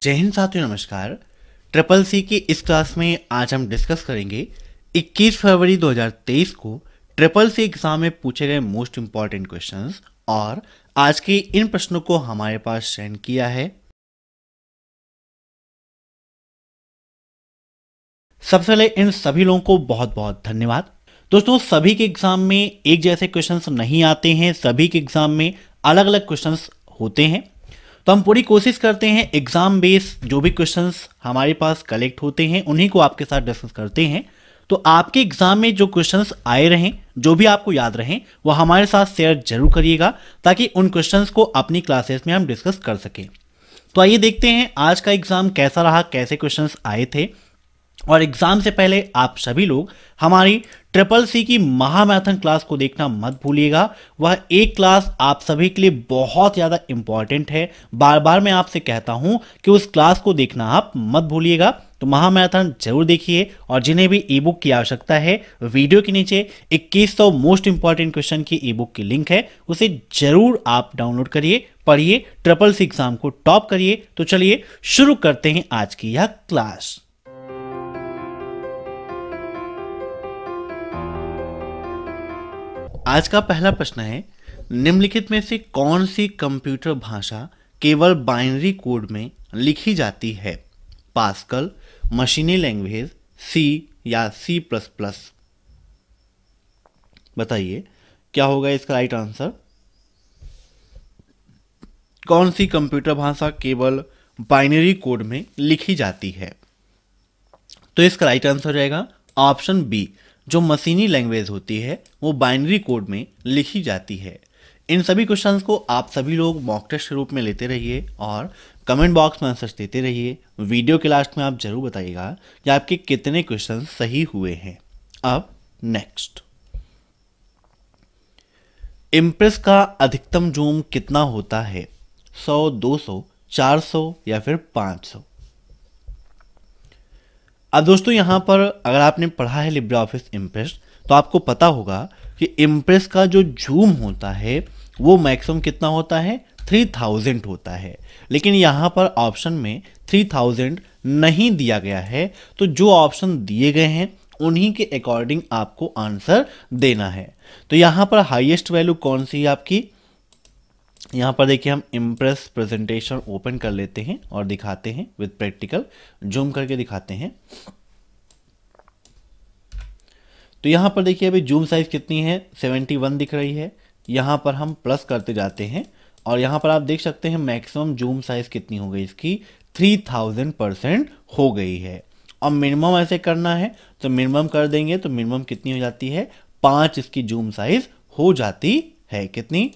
जय हिंद साथियों, नमस्कार। ट्रिपल सी की इस क्लास में आज हम डिस्कस करेंगे 21 फरवरी 2023 को ट्रिपल सी एग्जाम में पूछे गए मोस्ट इंपॉर्टेंट क्वेश्चंस और आज के इन प्रश्नों को हमारे पास सेंड किया है। सबसे पहले इन सभी लोगों को बहुत बहुत धन्यवाद। दोस्तों, सभी के एग्जाम में एक जैसे क्वेश्चंस नहीं आते हैं, सभी के एग्जाम में अलग अलग क्वेश्चंस होते हैं। तो हम पूरी कोशिश करते हैं एग्जाम बेस जो भी क्वेश्चंस हमारे पास कलेक्ट होते हैं उन्हीं को आपके साथ डिस्कस करते हैं। तो आपके एग्जाम में जो क्वेश्चंस आए रहें, जो भी आपको याद रहें, वो हमारे साथ शेयर जरूर करिएगा ताकि उन क्वेश्चंस को अपनी क्लासेस में हम डिस्कस कर सकें। तो आइए देखते हैं आज का एग्जाम कैसा रहा, कैसे क्वेश्चंस आए थे। और एग्जाम से पहले आप सभी लोग हमारी ट्रिपल सी की महामैराथन क्लास को देखना मत भूलिएगा। वह एक क्लास आप सभी के लिए बहुत ज़्यादा इंपॉर्टेंट है। बार बार मैं आपसे कहता हूं कि उस क्लास को देखना आप मत भूलिएगा। तो महामैराथन जरूर देखिए और जिन्हें भी ई बुक की आवश्यकता है, वीडियो के नीचे 2100 मोस्ट इंपॉर्टेंट क्वेश्चन की ई बुक की लिंक है, उसे जरूर आप डाउनलोड करिए, पढ़िए, ट्रिपल सी एग्जाम को टॉप करिए। तो चलिए शुरू करते हैं आज की यह क्लास। आज का पहला प्रश्न है, निम्नलिखित में से कौन सी कंप्यूटर भाषा केवल बाइनरी कोड में लिखी जाती है? पास्कल, मशीनी लैंग्वेज, सी या सी प्लस प्लस? बताइए क्या होगा इसका राइट आंसर। कौन सी कंप्यूटर भाषा केवल बाइनरी कोड में लिखी जाती है? तो इसका राइट आंसर रहेगा ऑप्शन बी, जो मशीनी लैंग्वेज होती है वो बाइनरी कोड में लिखी जाती है। इन सभी क्वेश्चंस को आप सभी लोग मॉक टेस्ट के रूप में लेते रहिए और कमेंट बॉक्स में आंसर देते रहिए। वीडियो के लास्ट में आप जरूर बताइएगा कि आपके कितने क्वेश्चन सही हुए हैं। अब नेक्स्ट, इम्प्रेस का अधिकतम जूम कितना होता है? 100, 200, 400 या फिर 500? अब दोस्तों यहाँ पर अगर आपने पढ़ा है लिब्रे ऑफिस इम्प्रेस तो आपको पता होगा कि इम्प्रेस का जो जूम होता है वो मैक्सिमम कितना होता है? 3000 होता है। लेकिन यहाँ पर ऑप्शन में 3000 नहीं दिया गया है, तो जो ऑप्शन दिए गए हैं उन्हीं के अकॉर्डिंग आपको आंसर देना है। तो यहाँ पर हाईएस्ट वैल्यू कौन सी है आपकी? यहाँ पर देखिए, हम इम्प्रेस प्रेजेंटेशन ओपन कर लेते हैं और दिखाते हैं विद प्रैक्टिकल, जूम करके दिखाते हैं। तो यहाँ पर देखिए अभी जूम साइज कितनी है? 71 दिख रही है। यहाँ पर हम प्लस करते जाते हैं और यहाँ पर आप देख सकते हैं मैक्सिमम जूम साइज कितनी हो गई इसकी? 3000% हो गई है। और मिनिमम ऐसे करना है तो मिनिमम कर देंगे तो मिनिमम कितनी हो जाती है? 5 इसकी जूम साइज हो जाती है। कितनी?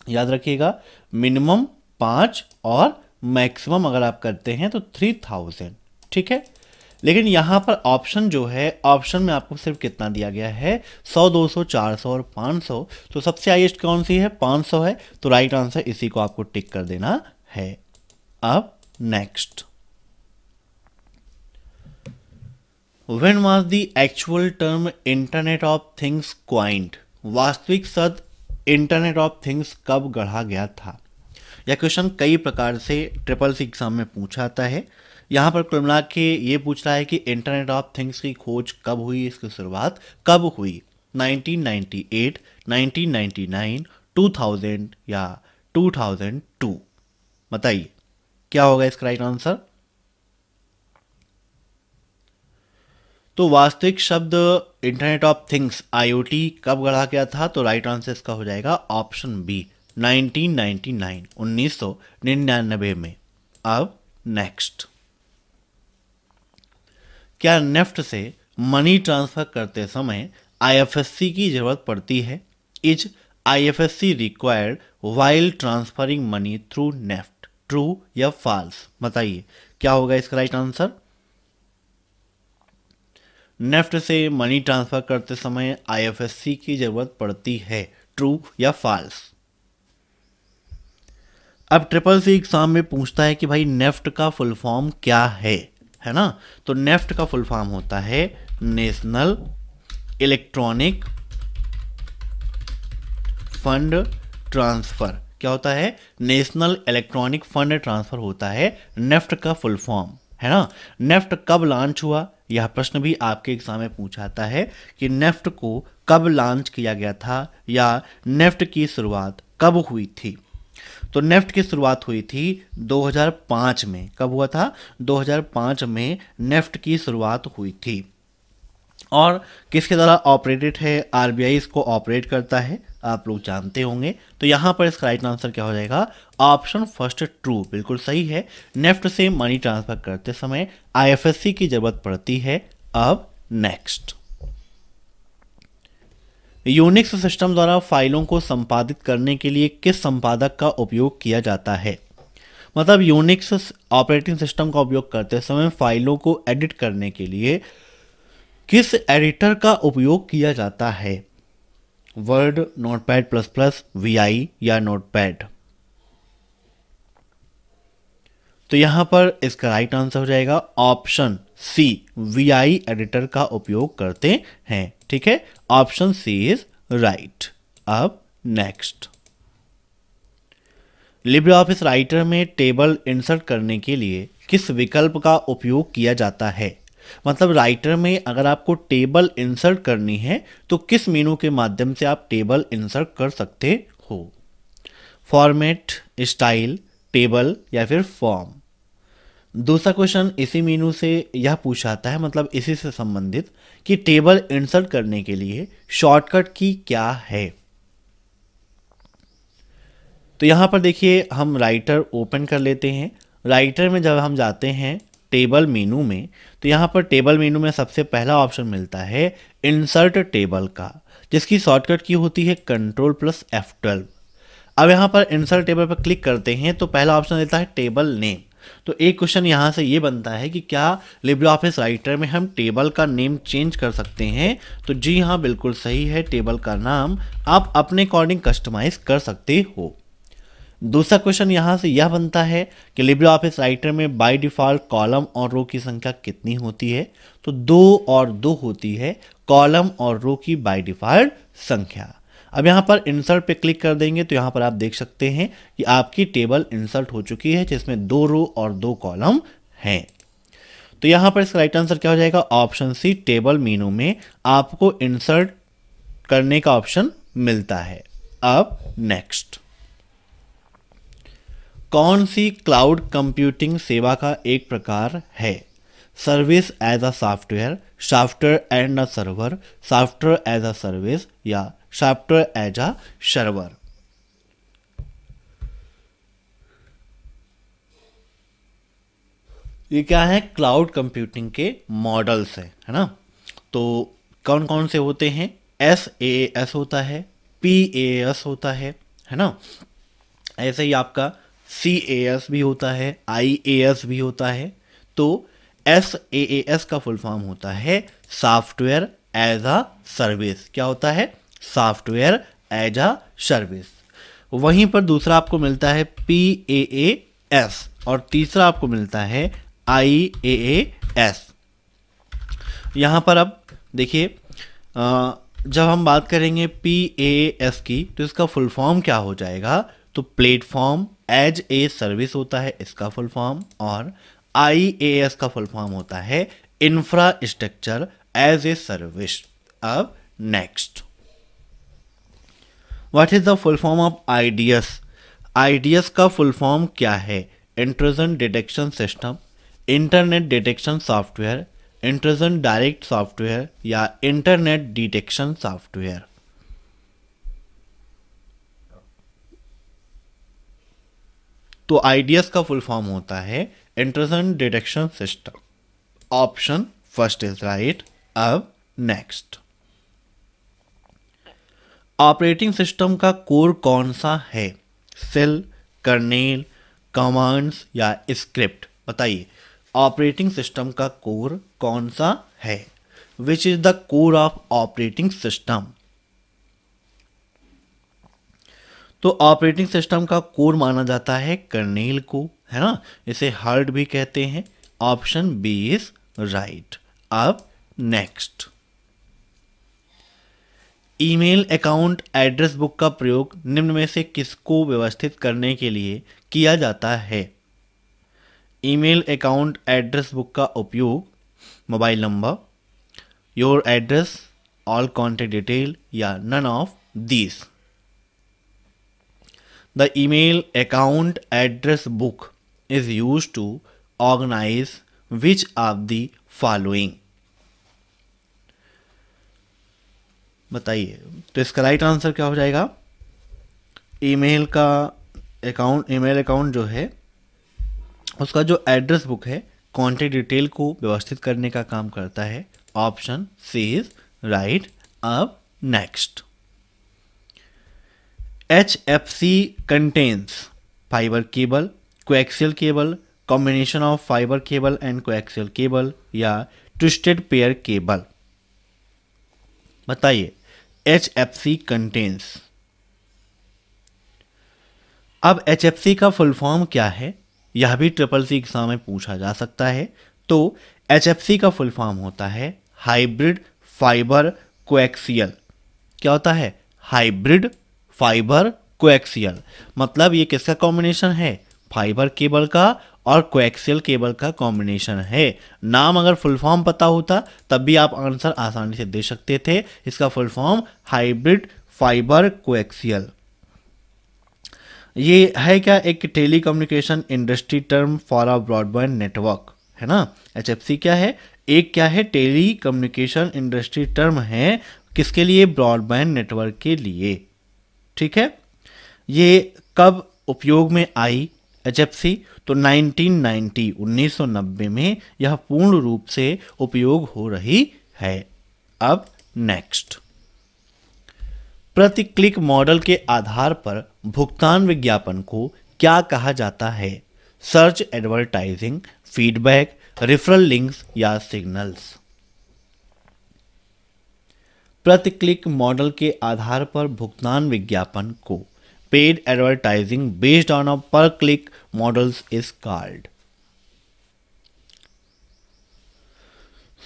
याद रखिएगा, मिनिमम 5 और मैक्सिमम अगर आप करते हैं तो 3000। ठीक है। लेकिन यहाँ पर ऑप्शन जो है, ऑप्शन में आपको सिर्फ कितना दिया गया है? 100, 200, 400 और 500। तो सबसे हाईएस्ट कौन सी है? 500 है। तो राइट आंसर इसी को आपको टिक कर देना है। अब next, when was the actual term internet of things coined? वास्तविक शब्द इंटरनेट ऑफ थिंग्स कब गढ़ा गया था? यह क्वेश्चन कई प्रकार से ट्रिपल सी एग्जाम में पूछा जाता है। यहाँ पर कुल मिला के ये पूछ रहा है कि इंटरनेट ऑफ थिंग्स की खोज कब हुई, इसकी शुरुआत कब हुई? 1998, 1999, 2000 या 2002? बताइए क्या होगा इसका राइट आंसर। तो वास्तविक शब्द इंटरनेट ऑफ थिंग्स IoT कब गढ़ा गया था? तो राइट आंसर इसका हो जाएगा ऑप्शन बी, 1999, 1999 में। अब नेक्स्ट, क्या नेफ्ट से मनी ट्रांसफर करते समय IFSC की जरूरत पड़ती है? Is IFSC required while transferring money through NEFT? True या फॉल्स? बताइए क्या होगा इसका राइट आंसर। नेफ्ट से मनी ट्रांसफर करते समय IFSC की जरूरत पड़ती है, ट्रू या फॉल्स? अब ट्रिपल सी एग्जाम में पूछता है कि भाई नेफ्ट का फुल फॉर्म क्या है ना? तो नेफ्ट का फुल फॉर्म होता है नेशनल इलेक्ट्रॉनिक फंड ट्रांसफर। क्या होता है? नेशनल इलेक्ट्रॉनिक फंड ट्रांसफर होता है, नेफ्ट का फुल फॉर्म, है ना। नेफ्ट कब लॉन्च हुआ, यह प्रश्न भी आपके एग्जाम में पूछा जाता है कि नेफ्ट को कब लॉन्च किया गया था या नेफ्ट की शुरुआत कब हुई थी। तो नेफ्ट की शुरुआत हुई थी 2005 में। कब हुआ था? 2005 में नेफ्ट की शुरुआत हुई थी। और किसके द्वारा ऑपरेटेड है? आरबीआई इसको ऑपरेट करता है, आप लोग जानते होंगे। तो यहाँ पर इसका राइट आंसर क्या हो जाएगा? ऑप्शन फर्स्ट ट्रू, बिल्कुल सही है। नेफ्ट से मनी ट्रांसफर करते समय आईएफएससी की जरूरत पड़ती है। अब नेक्स्ट, यूनिक्स सिस्टम द्वारा फाइलों को संपादित करने के लिए किस संपादक का उपयोग किया जाता है? मतलब यूनिक्स ऑपरेटिंग सिस्टम का उपयोग करते समय फाइलों को एडिट करने के लिए किस एडिटर का उपयोग किया जाता है? Word, notepad plus plus, VI या नोटपैड? तो यहां पर इसका राइट आंसर हो जाएगा ऑप्शन सी, वीआई एडिटर का उपयोग करते हैं। ठीक है, ऑप्शन सी इज राइट। अब नेक्स्ट, लिब्रे ऑफिस राइटर में टेबल इंसर्ट करने के लिए किस विकल्प का उपयोग किया जाता है? मतलब राइटर में अगर आपको टेबल इंसर्ट करनी है तो किस मेनू के माध्यम से आप टेबल इंसर्ट कर सकते हो? फॉर्मेट, स्टाइल, टेबल या फिर फॉर्म? दूसरा क्वेश्चन इसी मेनू से यह पूछाता है, मतलब इसी से संबंधित, कि टेबल इंसर्ट करने के लिए शॉर्टकट की क्या है? तो यहां पर देखिए, हम राइटर ओपन कर लेते हैं। राइटर में जब हम जाते हैं टेबल मेनू में, तो यहाँ पर टेबल मेनू में सबसे पहला ऑप्शन मिलता है इंसर्ट टेबल का, जिसकी शॉर्टकट की होती है कंट्रोल प्लस F12। अब यहाँ पर इंसर्ट टेबल पर क्लिक करते हैं तो पहला ऑप्शन देता है टेबल नेम। तो एक क्वेश्चन यहाँ से ये बनता है कि क्या लिब्रे ऑफिस राइटर में हम टेबल का नेम चेंज कर सकते हैं? तो जी हाँ, बिल्कुल सही है। टेबल का नाम आप अपने अकॉर्डिंग कस्टमाइज कर सकते हो। दूसरा क्वेश्चन यहाँ से यह बनता है कि लिब्रे ऑफिस राइटर में बाय डिफ़ॉल्ट कॉलम और रो की संख्या कितनी होती है? तो 2 और 2 होती है कॉलम और रो की बाय डिफ़ॉल्ट संख्या। अब यहाँ पर इंसर्ट पे क्लिक कर देंगे तो यहाँ पर आप देख सकते हैं कि आपकी टेबल इंसर्ट हो चुकी है, जिसमें 2 रो और 2 कॉलम हैं। तो यहाँ पर इसका राइट आंसर क्या हो जाएगा? ऑप्शन सी, टेबल मेनू में आपको इंसर्ट करने का ऑप्शन मिलता है। अब नेक्स्ट, कौन सी क्लाउड कंप्यूटिंग सेवा का एक प्रकार है? Service as a software, software and a server, software as a service या सॉफ्टवेयर एज अ सर्वर? ये क्या है? क्लाउड कंप्यूटिंग के मॉडल्स है ना। तो कौन कौन से होते हैं? SaaS होता है, PaaS होता है ना। ऐसे ही आपका CaaS भी होता है, IaaS भी होता है। तो SaaS का फुल फॉर्म होता है सॉफ्टवेयर एज अ सर्विस। क्या होता है? Software as a service. वहीं पर दूसरा आपको मिलता है PaaS और तीसरा आपको मिलता है IaaS। यहाँ पर अब देखिए, जब हम बात करेंगे PaaS की तो इसका फुल फॉर्म क्या हो जाएगा? तो प्लेटफॉर्म एज ए सर्विस होता है इसका फुल फॉर्म, और IaaS का फुल फॉर्म होता है इंफ्रास्ट्रक्चर एज ए सर्विस। अब next, what is the full form of IDS? IDS का फुल फॉर्म क्या है? Intrusion detection system, internet detection software, intrusion direct software या इंटरनेट डिटेक्शन सॉफ्टवेयर? तो IDS का फुल फॉर्म होता है intrusion detection system. Option first is right. अब next, operating system का कोर कौन सा है? सेल, कर्नेल, कमांड्स या स्क्रिप्ट? बताइए, ऑपरेटिंग सिस्टम का कोर कौन सा है? Which is the core of operating system? तो ऑपरेटिंग सिस्टम का कोर माना जाता है कर्नेल को, है ना। इसे हार्ड भी कहते हैं। Option B is right. अब next, email account address book का प्रयोग निम्न में से किसको व्यवस्थित करने के लिए किया जाता है? ईमेल अकाउंट एड्रेस बुक का उपयोग mobile number, your address, all contact detail या none of these. The email account address book is used to organise which of the following? बताइए। तो इसका राइट आंसर क्या हो जाएगा? ईमेल अकाउंट जो है उसका जो एड्रेस बुक है कॉन्टैक्ट डिटेल को व्यवस्थित करने का काम करता है। Option C is right. अब next, HFC contains fibre cable, coaxial cable, combination of fibre cable and coaxial cable या ट्विस्टेड पेयर केबल? बताइए। HFC contains. अब HFC का फुल फॉर्म क्या है, यह भी CCC एग्जाम में पूछा जा सकता है। तो HFC का फुल फॉर्म होता है हाइब्रिड फाइबर कोएक्सियल। क्या होता है? Hybrid fibre coaxial. मतलब ये किसका कॉम्बिनेशन है? फाइबर केबल का और कोएक्सियल केबल का कॉम्बिनेशन है। नाम अगर फुल फॉर्म पता होता तब भी आप आंसर आसानी से दे सकते थे। इसका full form hybrid fibre coaxial. ये है क्या? एक telecommunication industry term for a broadband network है ना। HFC क्या है? एक क्या है? टेली कम्युनिकेशन इंडस्ट्री टर्म है। किसके लिए? ब्रॉडबैंड नेटवर्क के लिए। ठीक है। ये कब उपयोग में आई HFC? तो 1990 में यह पूर्ण रूप से उपयोग हो रही है। अब नेक्स्ट, प्रति क्लिक मॉडल के आधार पर भुगतान विज्ञापन को क्या कहा जाता है? Search advertising, feedback, referral links या सिग्नल्स? प्रति क्लिक मॉडल के आधार पर भुगतान विज्ञापन को paid advertising based on a per click models is called?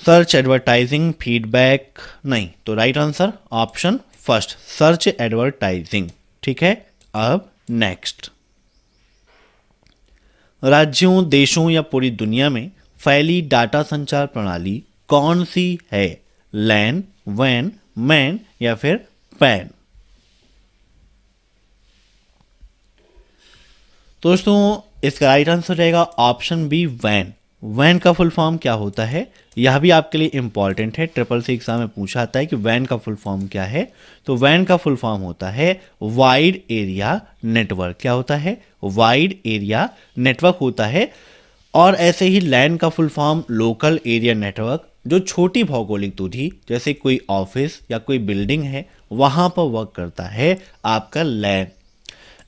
Search advertising, feedback, नहीं। तो right answer option first, search advertising. ठीक है। अब नेक्स्ट, राज्यों, देशों या पूरी दुनिया में फैली डाटा संचार प्रणाली कौन सी है? लैन, वैन, मैन या फिर पैन? दोस्तों इसका राइट आंसर रहेगा ऑप्शन बी, वैन। वैन का फुल फॉर्म क्या होता है? यह भी आपके लिए इंपॉर्टेंट है। CCC एग्जाम में पूछा आता है कि वैन का फुल फॉर्म क्या है। तो वैन का फुल फॉर्म होता है वाइड एरिया नेटवर्क। क्या होता है? वाइड एरिया नेटवर्क होता है। और ऐसे ही लैन का full form local area network, जो छोटी भौगोलिक दूरी जैसे कोई ऑफिस या कोई बिल्डिंग है वहां पर वर्क करता है आपका लैन।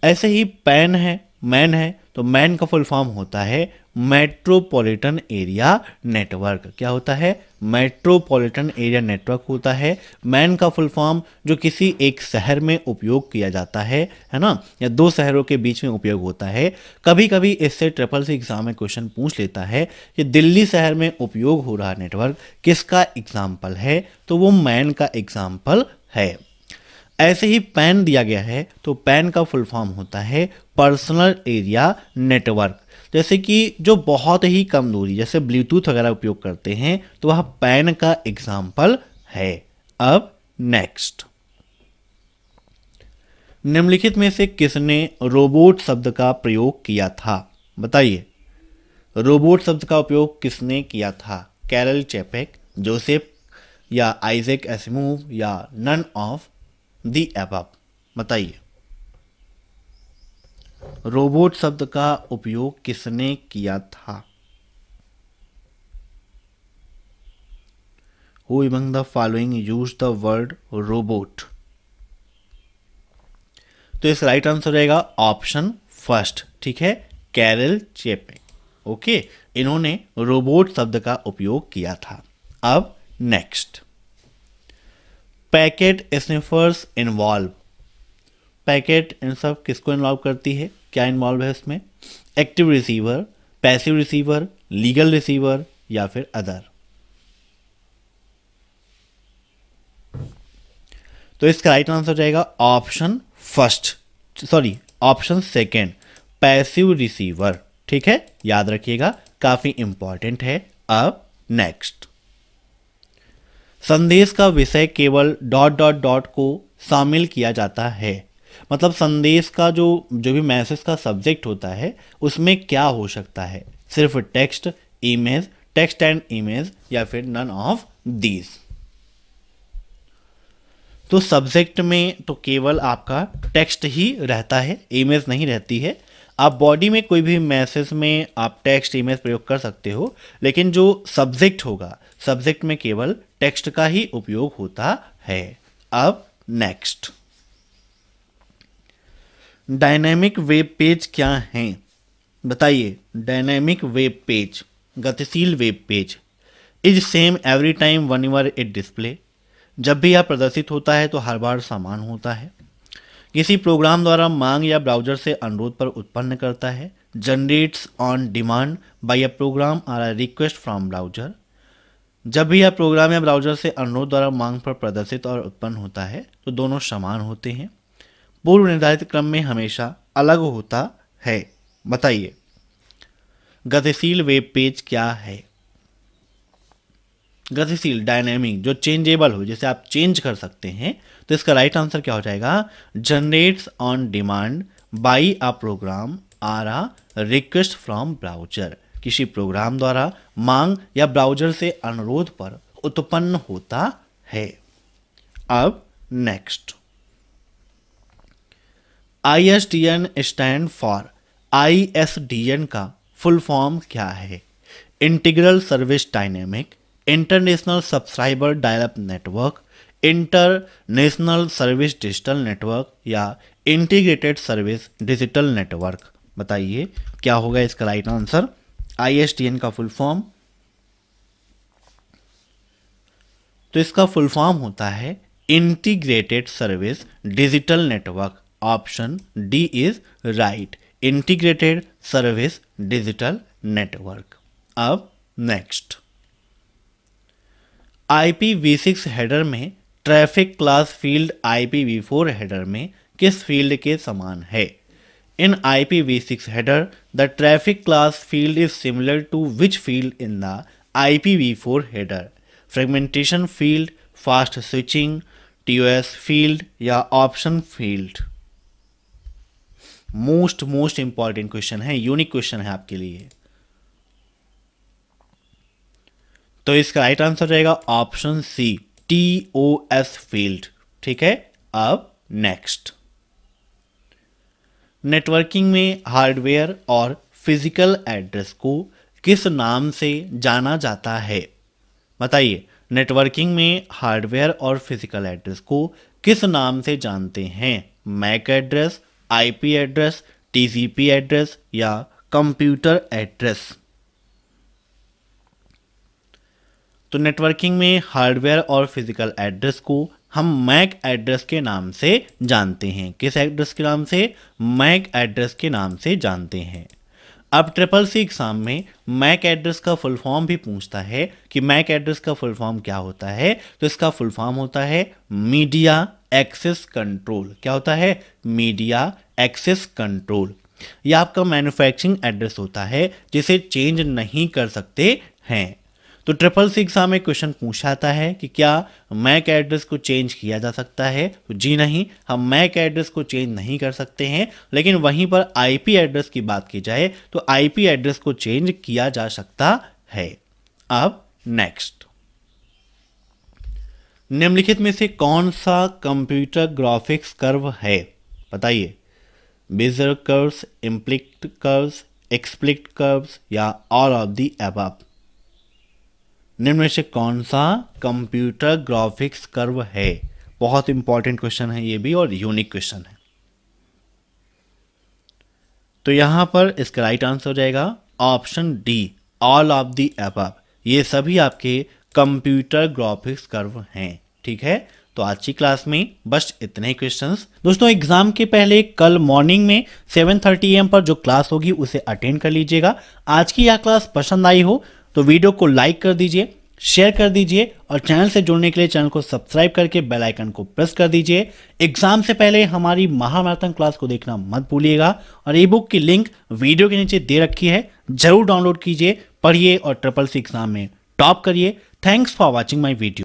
ऐसे ही पैन है, मैन है। तो मैन का फुल फॉर्म होता है मेट्रोपॉलिटन एरिया नेटवर्क। क्या होता है? मेट्रोपॉलिटन एरिया नेटवर्क होता है। मैन का फुल फॉर्म जो किसी एक शहर में उपयोग किया जाता है ना, या दो शहरों के बीच में उपयोग होता है। कभी कभी इससे CCC एग्जाम में क्वेश्चन पूछ लेता है कि दिल्ली शहर में उपयोग हो रहा नेटवर्क किसका एग्जाम्पल है? तो वो मैन का एग्जाम्पल है। ऐसे ही पैन दिया गया है। तो पैन का फुल फॉर्म होता है पर्सनल एरिया नेटवर्क। जैसे कि जो बहुत ही कम दूरी जैसे ब्लूटूथ वगैरह उपयोग करते हैं तो वह पैन का एग्जाम्पल है। अब नेक्स्ट, निम्नलिखित में से किसने रोबोट शब्द का प्रयोग किया था? बताइए। रोबोट शब्द का उपयोग किसने किया था? कैरल चैपेक, जोसेफ या आइजैक एसिमोव या नन ऑफ दी अबव? बताइए। रोबोट शब्द का उपयोग किसने किया था? Who among the following used the word robot? तो इस राइट आंसर रहेगा ऑप्शन फर्स्ट। ठीक है, कैरल चैपेक। ओके, इन्होंने रोबोट शब्द का उपयोग किया था। अब next, packet sniffers involve. Packet इन सब किसको इन्वॉल्व करती है? क्या इन्वॉल्व है इसमें? Active receiver, passive receiver, legal receiver या फिर अदर? तो इसका राइट आंसर हो जाएगा ऑप्शन सेकेंड, पैसिव रिसीवर। ठीक है, याद रखिएगा, काफी इंपॉर्टेंट है। अब नेक्स्ट, संदेश का विषय केवल ... को शामिल किया जाता है। मतलब संदेश का जो भी मैसेज का सब्जेक्ट होता है उसमें क्या हो सकता है, सिर्फ text, image, text and image, या फिर नन ऑफ दीज। तो सब्जेक्ट में तो केवल आपका टेक्स्ट ही रहता है, इमेज नहीं रहती है। आप बॉडी में कोई भी मैसेज में आप टेक्स्ट, इमेज प्रयोग कर सकते हो, लेकिन जो सब्जेक्ट होगा, सब्जेक्ट में केवल टेक्स्ट का ही उपयोग होता है। अब नेक्स्ट, डायनेमिक वेब पेज क्या है? बताइए। डायनेमिक वेब पेज, गतिशील web page, is same every time whenever it display. जब भी यह प्रदर्शित होता है तो हर बार समान होता है। किसी प्रोग्राम द्वारा मांग या ब्राउजर से अनुरोध पर उत्पन्न करता है। Generates on demand by a program और अ रिक्वेस्ट फ्रॉम ब्राउजर। जब भी यह प्रोग्राम या ब्राउजर से अनुरोध द्वारा मांग पर प्रदर्शित और उत्पन्न होता है तो दोनों समान होते हैं। पूर्व निर्धारित क्रम में हमेशा अलग होता है। बताइए, गतिशील वेब पेज क्या है? गतिशील, डायनेमिक, जो चेंजेबल हो, जिसे आप चेंज कर सकते हैं। तो इसका राइट आंसर क्या हो जाएगा? Generates on demand by a program और अ रिक्वेस्ट फ्रॉम ब्राउजर। किसी प्रोग्राम द्वारा मांग या ब्राउजर से अनुरोध पर उत्पन्न होता है। अब next, ISDN stand for, ISDN का फुल फॉर्म क्या है? Integral service dynamic, international subscriber dial-up network, international service digital network, या इंटीग्रेटेड सर्विस डिजिटल नेटवर्क। बताइए क्या होगा इसका राइट आंसर? ISDN का फुल फॉर्म, तो इसका फुल फॉर्म होता है integrated service digital network. Option D is right, integrated service digital network. अब नेक्स्ट, IPv6 हेडर में traffic class field IPv4 header में किस फील्ड के समान है? In IPv6 header, the traffic class field is similar to which field in the IPv4 header? Fragmentation field, fast switching, TOS field, या option field? Most important question है, unique question है आपके लिए। तो इसका राइट आंसर रहेगा option C, TOS field. ठीक है, अब नेक्स्ट, नेटवर्किंग में हार्डवेयर और फिजिकल एड्रेस को किस नाम से जाना जाता है? बताइए, नेटवर्किंग में हार्डवेयर और फिजिकल एड्रेस को किस नाम से जानते हैं? MAC address, IP address, TCP address, या कंप्यूटर एड्रेस? तो नेटवर्किंग में हार्डवेयर और फिजिकल एड्रेस को हम मैक एड्रेस के नाम से जानते हैं। किस एड्रेस के नाम से? मैक एड्रेस के नाम से जानते हैं। अब CCC एग्जाम में मैक एड्रेस का फुल फॉर्म भी पूछता है कि मैक एड्रेस का फुल फॉर्म क्या होता है। तो इसका फुल फॉर्म होता है मीडिया एक्सेस कंट्रोल। क्या होता है? Media access control. यह आपका मैन्युफैक्चरिंग एड्रेस होता है जिसे चेंज नहीं कर सकते हैं। तो CCC एग्जाम में क्वेश्चन पूछा जाता है कि क्या मैक एड्रेस को चेंज किया जा सकता है? तो जी नहीं, हम मैक एड्रेस को चेंज नहीं कर सकते हैं। लेकिन वहीं पर IP एड्रेस की बात की जाए तो IP एड्रेस को चेंज किया जा सकता है। अब नेक्स्ट, निम्नलिखित में से कौन सा कंप्यूटर ग्राफिक्स कर्व है? बताइए। बेजल कर्व्स, इम्प्लिक्ट कर्व्स, एक्सप्लिक्ट कर्व्स, या ऑल ऑफ द अबव? निम्न में से कौन सा कंप्यूटर ग्राफिक्स कर्व है? बहुत इंपॉर्टेंट क्वेश्चन है ये भी, और यूनिक क्वेश्चन है। तो यहां पर इसका राइट आंसर हो जाएगा option D, all of the above. ये सभी आपके कंप्यूटर ग्राफिक्स कर्व हैं। ठीक है, तो आज की क्लास में बस इतने ही क्वेश्चंस। दोस्तों, एग्जाम के पहले कल मॉर्निंग में 7:30 AM पर जो क्लास होगी उसे अटेंड कर लीजिएगा। आज की यह क्लास पसंद आई हो तो वीडियो को लाइक कर दीजिए, शेयर कर दीजिए और चैनल से जुड़ने के लिए चैनल को सब्सक्राइब करके बेल आइकन को प्रेस कर दीजिए। एग्जाम से पहले हमारी महामैराथन क्लास को देखना मत भूलिएगा और ई बुक की लिंक वीडियो के नीचे दे रखी है, जरूर डाउनलोड कीजिए, पढ़िए और ट्रिपल सी एग्जाम में टॉप करिए। Thanks for watching my video.